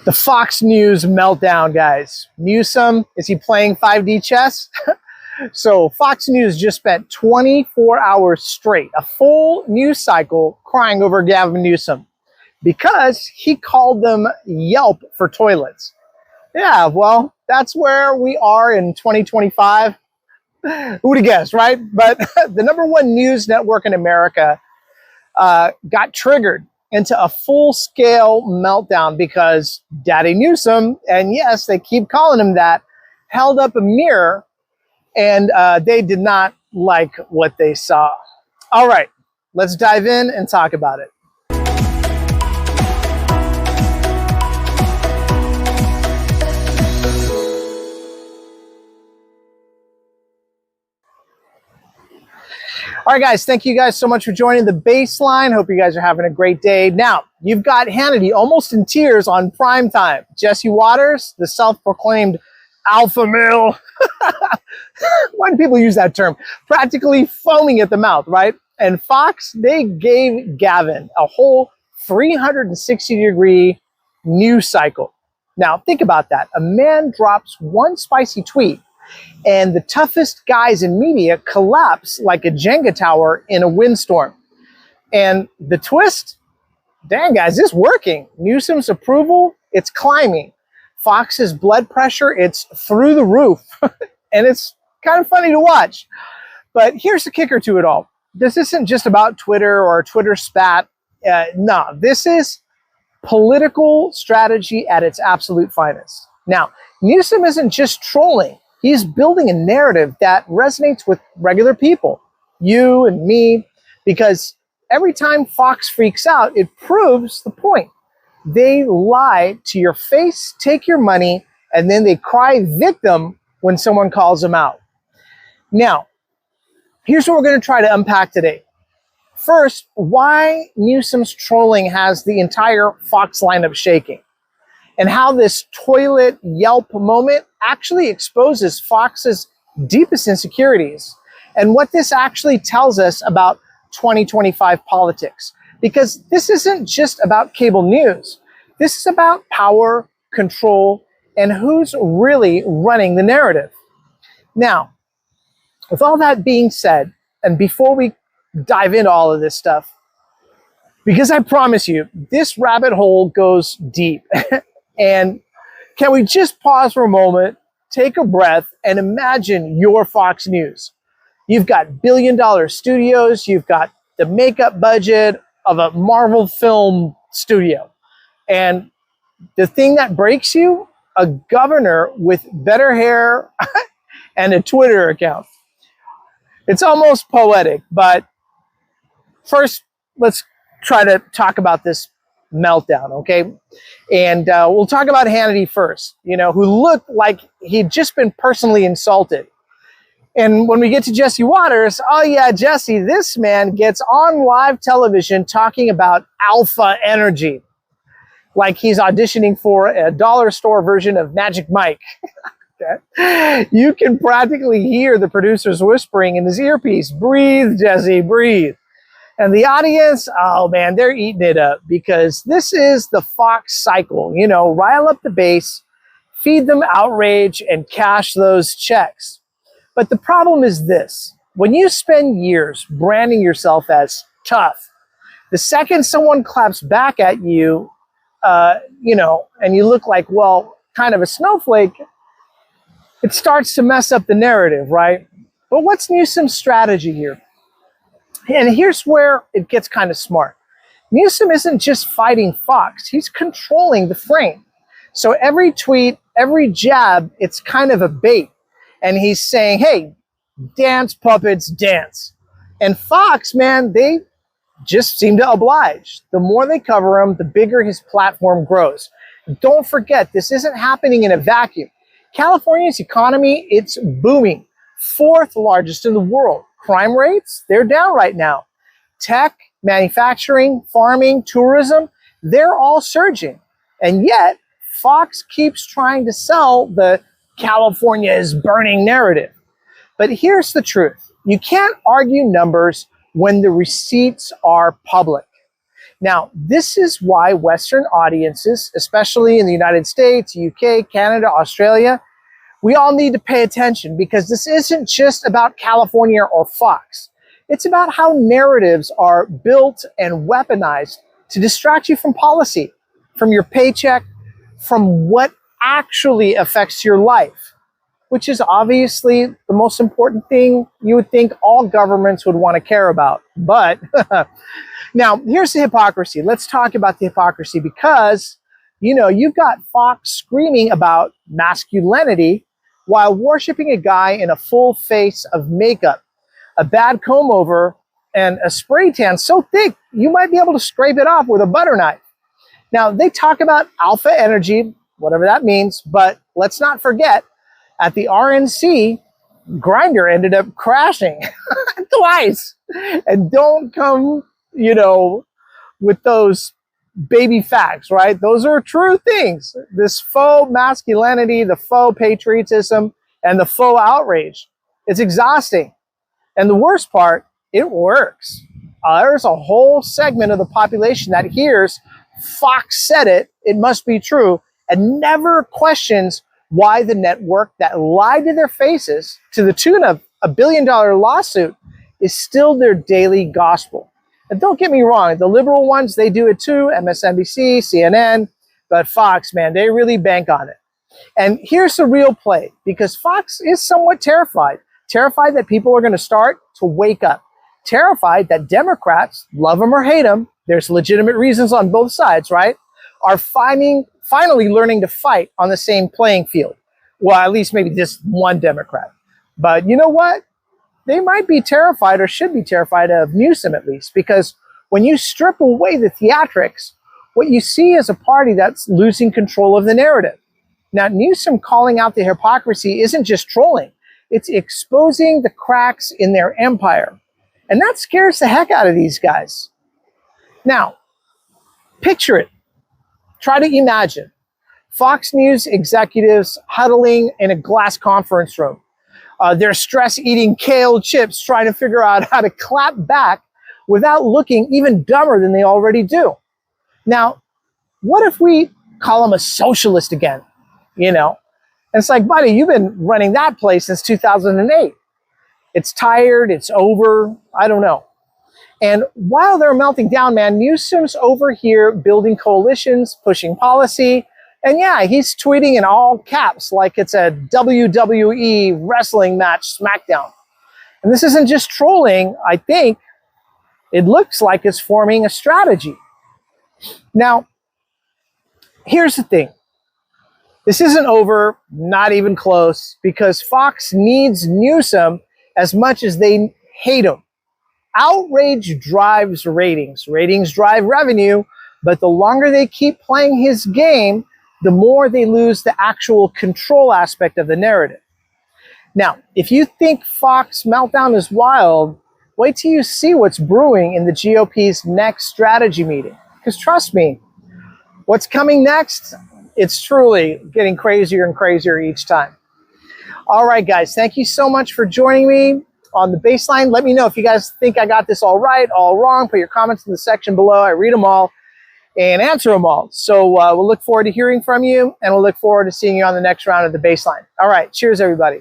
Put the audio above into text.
The Fox News meltdown, guys. Newsom, is he playing 5D chess? So Fox News just spent 24 hours straight, a full news cycle, crying over Gavin Newsom because he called them Yelp for toilets. Yeah, well, that's where we are in 2025. Who would have guessed, right? But the #1 news network in America got triggered into a full-scale meltdown because Daddy Newsom, and yes, they keep calling him that, held up a mirror and they did not like what they saw. All right, let's dive in and talk about it. All right, guys, thank you guys so much for joining the Baseline. Hope you guys are having a great day. Now, you've got Hannity almost in tears on prime time. Jesse Waters, the self-proclaimed alpha male. Why do people use that term? Practically foaming at the mouth, right? And Fox, they gave Gavin a whole 360-degree news cycle. Now, think about that. A man drops one spicy tweet, and the toughest guys in media collapse like a Jenga tower in a windstorm. And the twist? Dang, guys, it's working. Newsom's approval, it's climbing. Fox's blood pressure, it's through the roof. And it's kind of funny to watch. But here's the kicker to it all. This isn't just about Twitter or Twitter spat. No, this is political strategy at its absolute finest. Now, Newsom isn't just trolling. He's building a narrative that resonates with regular people, you and me, because every time Fox freaks out, it proves the point. They lie to your face, take your money, and then they cry victim when someone calls them out. Now, here's what we're going to try to unpack today. First, why Newsom's trolling has the entire Fox lineup shaking, and how this toilet Yelp moment actually exposes Fox's deepest insecurities, and what this actually tells us about 2025 politics. Because this isn't just about cable news. This is about power, control, and who's really running the narrative. Now, with all that being said, and before we dive into all of this stuff, because I promise you, this rabbit hole goes deep. And can we just pause for a moment, take a breath, and imagine your Fox News? You've got billion-dollar studios. You've got the makeup budget of a Marvel film studio. And the thing that breaks you, a governor with better hair and a Twitter account. It's almost poetic, but first, let's try to talk about this meltdown, okay? And we'll talk about Hannity first, who looked like he'd just been personally insulted. And when we get to Jesse Waters, oh yeah, Jesse, this man gets on live television talking about alpha energy, like he's auditioning for a dollar store version of Magic Mike. Okay. You can practically hear the producers whispering in his earpiece, "Breathe, Jesse, breathe." And the audience, oh man, they're eating it up, because this is the Fox cycle, rile up the base, feed them outrage, and cash those checks. But the problem is this: when you spend years branding yourself as tough, the second someone claps back at you, and you look like, well, kind of a snowflake, it starts to mess up the narrative, right? But what's Newsom's strategy here? And here's where it gets kind of smart. Newsom isn't just fighting Fox, he's controlling the frame. So every tweet, every jab, it's kind of a bait. And he's saying, hey, dance, puppets, dance. And Fox, man, they just seem to oblige. The more they cover him, the bigger his platform grows. Don't forget, this isn't happening in a vacuum. California's economy, it's booming. 4th largest in the world. Crime rates, they're down right now. Tech, manufacturing, farming, tourism, they're all surging. And yet, Fox keeps trying to sell the California is burning narrative. But here's the truth. You can't argue numbers when the receipts are public. Now, this is why Western audiences, especially in the United States, UK, Canada, Australia, we all need to pay attention, because this isn't just about California or Fox. It's about how narratives are built and weaponized to distract you from policy, from your paycheck, from what actually affects your life, which is obviously the most important thing you would think all governments would want to care about. But now, here's the hypocrisy. Let's talk about the hypocrisy, because, you know, you've got Fox screaming about masculinity while worshiping a guy in a full face of makeup, a bad comb over, and a spray tan so thick you might be able to scrape it off with a butter knife. Now, they talk about alpha energy, whatever that means, but let's not forget, at the RNC, Grindr ended up crashing twice. And don't come, you know, with those baby facts, right? Those are true things. This faux masculinity, the faux patriotism, and the faux outrage. It's exhausting. And the worst part, it works. There's a whole segment of the population that hears Fox said it, it must be true, and never questions why the network that lied to their faces to the tune of $1 billion lawsuit is still their daily gospel. And don't get me wrong, the liberal ones, they do it too, MSNBC, CNN, but Fox, man, they really bank on it. And here's the real play, because Fox is somewhat terrified that people are going to start to wake up, terrified that Democrats, love them or hate them, there's legitimate reasons on both sides, right, are finally learning to fight on the same playing field. Well, at least maybe just one Democrat. But you know what? They might be terrified, or should be terrified of Newsom at least, because when you strip away the theatrics, what you see is a party that's losing control of the narrative. Now, Newsom calling out the hypocrisy isn't just trolling. It's exposing the cracks in their empire. And that scares the heck out of these guys. Now, picture it. Try to imagine Fox News executives huddling in a glass conference room. They're stress eating kale chips, trying to figure out how to clap back without looking even dumber than they already do. Now, what if we call them a socialist again? You know, and it's like, buddy, you've been running that place since 2008. It's tired. It's over. I don't know. And while they're melting down, man, Newsom's over here building coalitions, pushing policy. And yeah, he's tweeting in all caps like it's a WWE wrestling match SmackDown. And this isn't just trolling. I think it looks like it's forming a strategy. Now, here's the thing. This isn't over, not even close, because Fox needs Newsom as much as they hate him. Outrage drives ratings. Ratings drive revenue, but the longer they keep playing his game, the more they lose the actual control aspect of the narrative. Now, if you think Fox meltdown is wild, wait till you see what's brewing in the GOP's next strategy meeting. Because trust me, what's coming next, it's truly getting crazier and crazier each time. All right, guys, thank you so much for joining me on The Baseline. Let me know if you guys think I got this all right, all wrong. Put your comments in the section below. I read them all and answer them all. So we'll look forward to hearing from you, and we'll look forward to seeing you on the next round of The Baseline. All right, cheers, everybody.